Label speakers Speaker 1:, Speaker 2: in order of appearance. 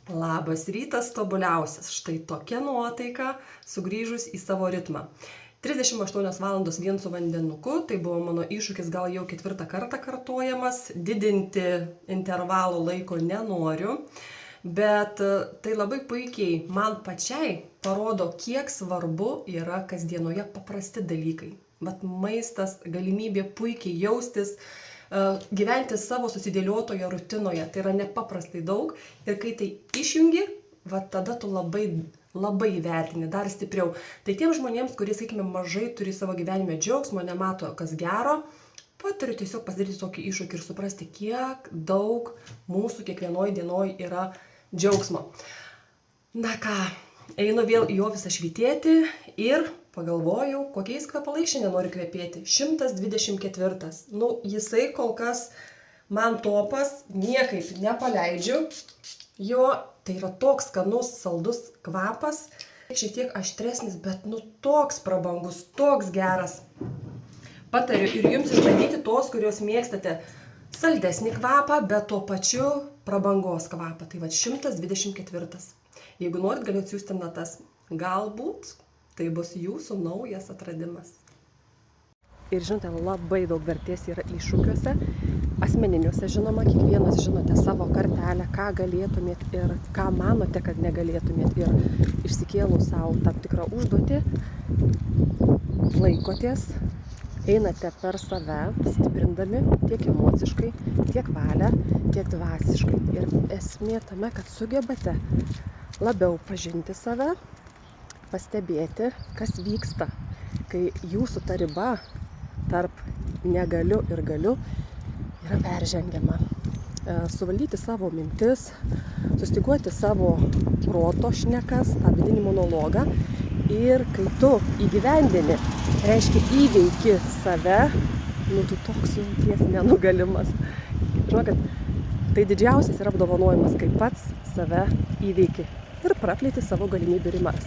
Speaker 1: Labas rytas, tobuliausias. Štai tokia nuotaika sugrįžus į savo ritmą. 38 valandos vien su vandenuku, tai buvo mano iššūkis, gal jau 4 kartą kartojamas, didinti intervalo laiko nenoriu, bet tai labai puikiai man pačiai parodo, kiek svarbu yra kasdienoje paprasti dalykai. Vat maistas, galimybė puikiai jaustis, gyventi savo susidėliotoje rutinoje, tai yra nepaprastai daug ir kai tai išjungi, va tada tu labai įvertini, dar stipriau. Tai tiem žmonėms, kurie, sakykime, mažai turi savo gyvenime džiaugsmo, nemato kas gero, patariu tiesiog pasidaryti tokį iššūkį ir suprasti, kiek daug mūsų kiekvienoj dienoj yra džiaugsmo. Na ką, einu vėl į ofisą švytėti ir pagalvojau, kokiais kvepalais šiandien noriu kvepėti. 124. Jisai kol kas man topas, niekaip nepaleidžiu. Jo, tai yra toks skanus, saldus kvapas. Šiek tiek aštresnis, bet toks prabangus, toks geras. Patariu ir jums išbandyti tos, kurios mėgstate saldesnį kvapą, bet tuo pačiu prabangos kvapą. Tai va 124. Jeigu norit, galiu atsiųsti natas. Galbūt tai bus jūsų naujas atradimas. Ir žinote, labai daug vertės yra iššūkiuose, asmeniniuose žinoma, kiekvienas žinote savo kartelę, ką galėtumėt ir ką manote, kad negalėtumėt. Ir išsikėlus savo tam tikrą užduotį, laikotės, einate per save, stiprindami tiek emociškai, tiek valią, tiek dvasiškai. Ir esmė tame, kad sugebate labiau pažinti save, pastebėti, kas vyksta, kai jūsų ta riba tarp negaliu ir galiu yra peržengiama. Suvaldyti savo mintis, sustiguoti savo proto šnekas, tą vidinį monologą. Ir kai tu įgyvendini, reiškia įveiki save, tu toks jauties nenugalimas. Žinau, kad tai didžiausias yra apdovanojimas, kai pats save įveiki ir praplėti savo galimybių ribas.